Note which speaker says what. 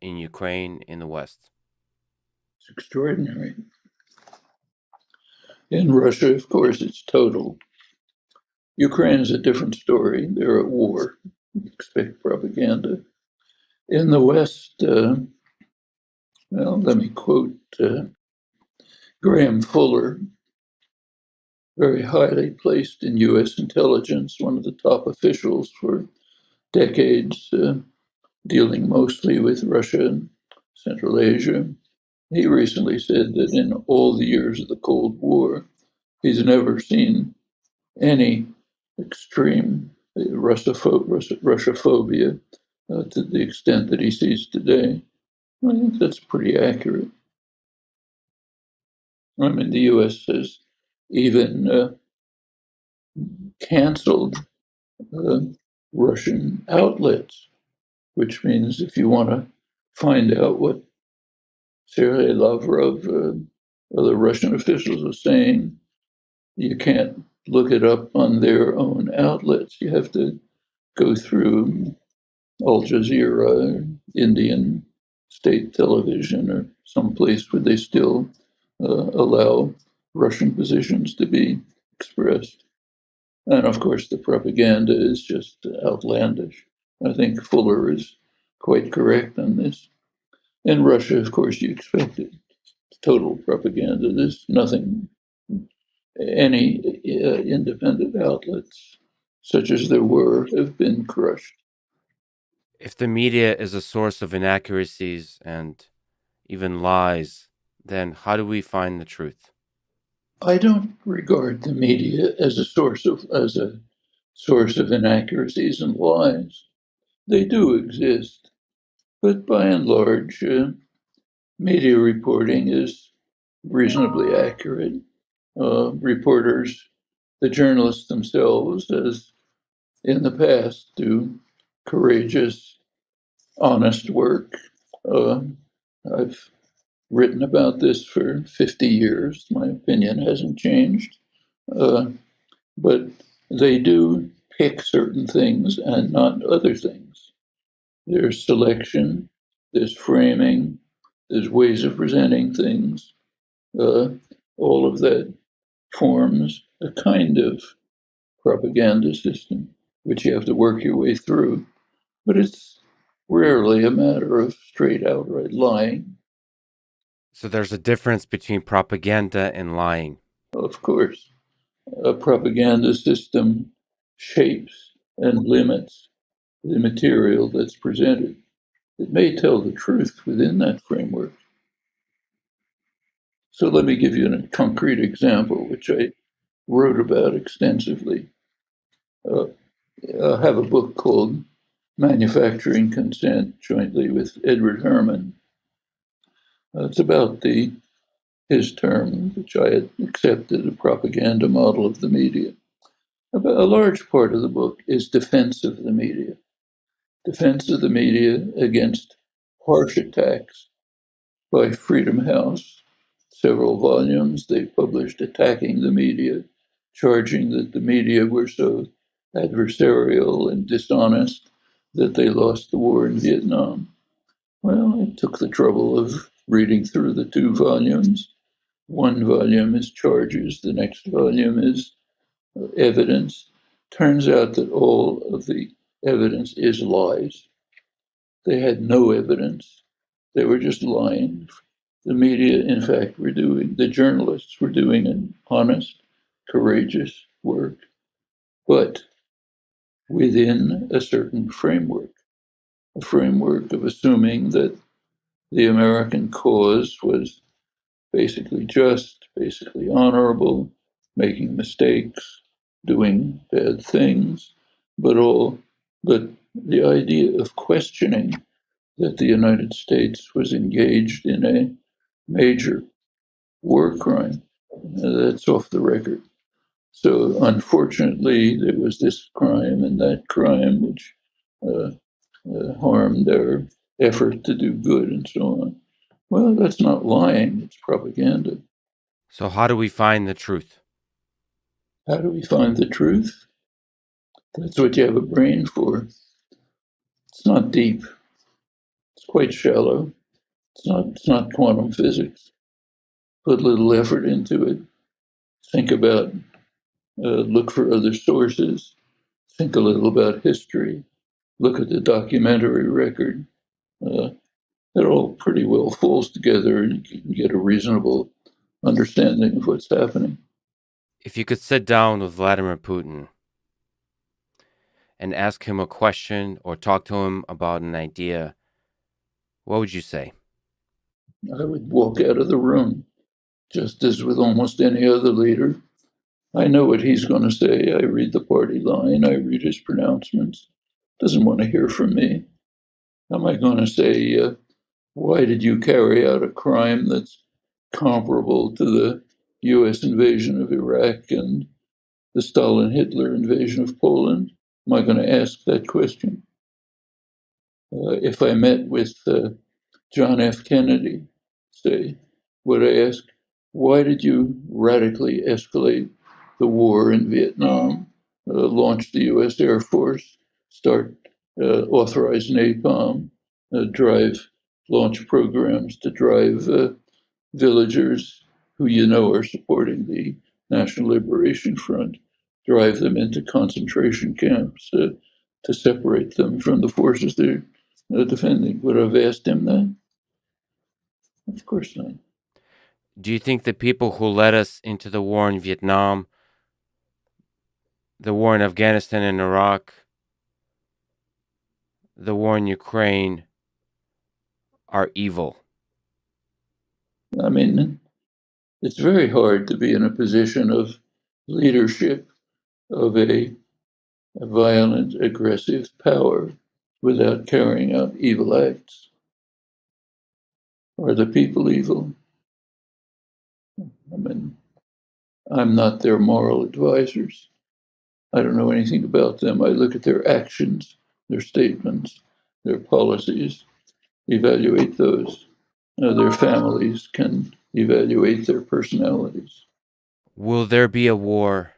Speaker 1: in Ukraine in the West?
Speaker 2: It's extraordinary. In Russia, of course, it's total. Ukraine is a different story. They're at war. You expect propaganda. In the West, let me quote Graham Fuller, very highly placed in U.S. intelligence, one of the top officials for decades, dealing mostly with Russia and Central Asia. He recently said that in all the years of the Cold War, he's never seen any extreme Russophobia to the extent that he sees today. I think that's pretty accurate. I mean, the U.S. has even canceled Russian outlets, which means if you want to find out what Sergei Lavrov, other Russian officials are saying, you can't look it up on their own outlets. You have to go through Al Jazeera, Indian state television, or someplace where they still allow Russian positions to be expressed. And of course, the propaganda is just outlandish. I think Fuller is quite correct on this. In Russia, of course, you expect it. It's total propaganda. There's nothing, any independent outlets, such as there were, have been crushed.
Speaker 1: If the media is a source of inaccuracies and even lies, then how do we find the truth?
Speaker 2: I don't regard the media as a source of inaccuracies and lies. They do exist, but by and large, media reporting is reasonably accurate. Reporters, the journalists themselves, as in the past, do courageous, honest work. I've written about this for 50 years. My opinion hasn't changed. But they do pick certain things and not other things. There's selection, there's framing, there's ways of presenting things. All of that forms a kind of propaganda system, which you have to work your way through. But it's rarely a matter of straight outright lying.
Speaker 1: So there's a difference between propaganda and lying.
Speaker 2: Of course, a propaganda system shapes and limits the material that's presented. It may tell the truth within that framework. So let me give you a concrete example, which I wrote about extensively. I have a book called Manufacturing Consent, jointly with Edward Herman. It's about his term, which I had accepted, a propaganda model of the media. A large part of the book is defense of the media. Defense of the media against harsh attacks by Freedom House. Several volumes they published attacking the media, charging that the media were so adversarial and dishonest that they lost the war in Vietnam. Well, I took the trouble of reading through the 2 volumes. One volume is charges, the next volume is evidence. Turns out that all of the evidence is lies. They had no evidence. They were just lying. The media, in fact, the journalists were doing an honest, courageous work, but within a certain framework, a framework of assuming that the American cause was basically just, basically honorable, making mistakes, doing bad things, but the idea of questioning that the United States was engaged in a major war crime, that's off the record. So unfortunately, there was this crime and that crime which uh, harmed their effort to do good and so on. Well, that's not lying, it's propaganda.
Speaker 1: So how do we find the truth?
Speaker 2: How do we find the truth? That's what you have a brain for. It's not deep. It's quite shallow. It's not quantum physics. Put little effort into it. Think about, look for other sources. Think a little about history. Look at the documentary record. Uh, it all pretty well falls together, and you can get a reasonable understanding of what's happening.
Speaker 1: If you could sit down with Vladimir Putin and ask him a question or talk to him about an idea, what would you say?
Speaker 2: I would walk out of the room, just as with almost any other leader. I know what he's going to say. I read the party line, I read his pronouncements. Doesn't want to hear from me. Am I going to say, why did you carry out a crime that's comparable to the US invasion of Iraq and the Stalin Hitler invasion of Poland? Am I going to ask that question? If I met with John F. Kennedy, say, would I ask, why did you radically escalate the war in Vietnam, launch the US Air Force, start authorize napalm, drive launch programs to drive villagers who you know are supporting the National Liberation Front, drive them into concentration camps to separate them from the forces they're defending? Would I have asked him that? Of course not.
Speaker 1: Do you think the people who led us into the war in Vietnam, the war in Afghanistan and Iraq, the war in Ukraine are evil?
Speaker 2: I mean, it's very hard to be in a position of leadership of a violent, aggressive power without carrying out evil acts. Are the people evil? I mean, I'm not their moral advisors. I don't know anything about them. I look at their actions, their statements, their policies, evaluate those. Their families can evaluate their personalities.
Speaker 1: Will there be a war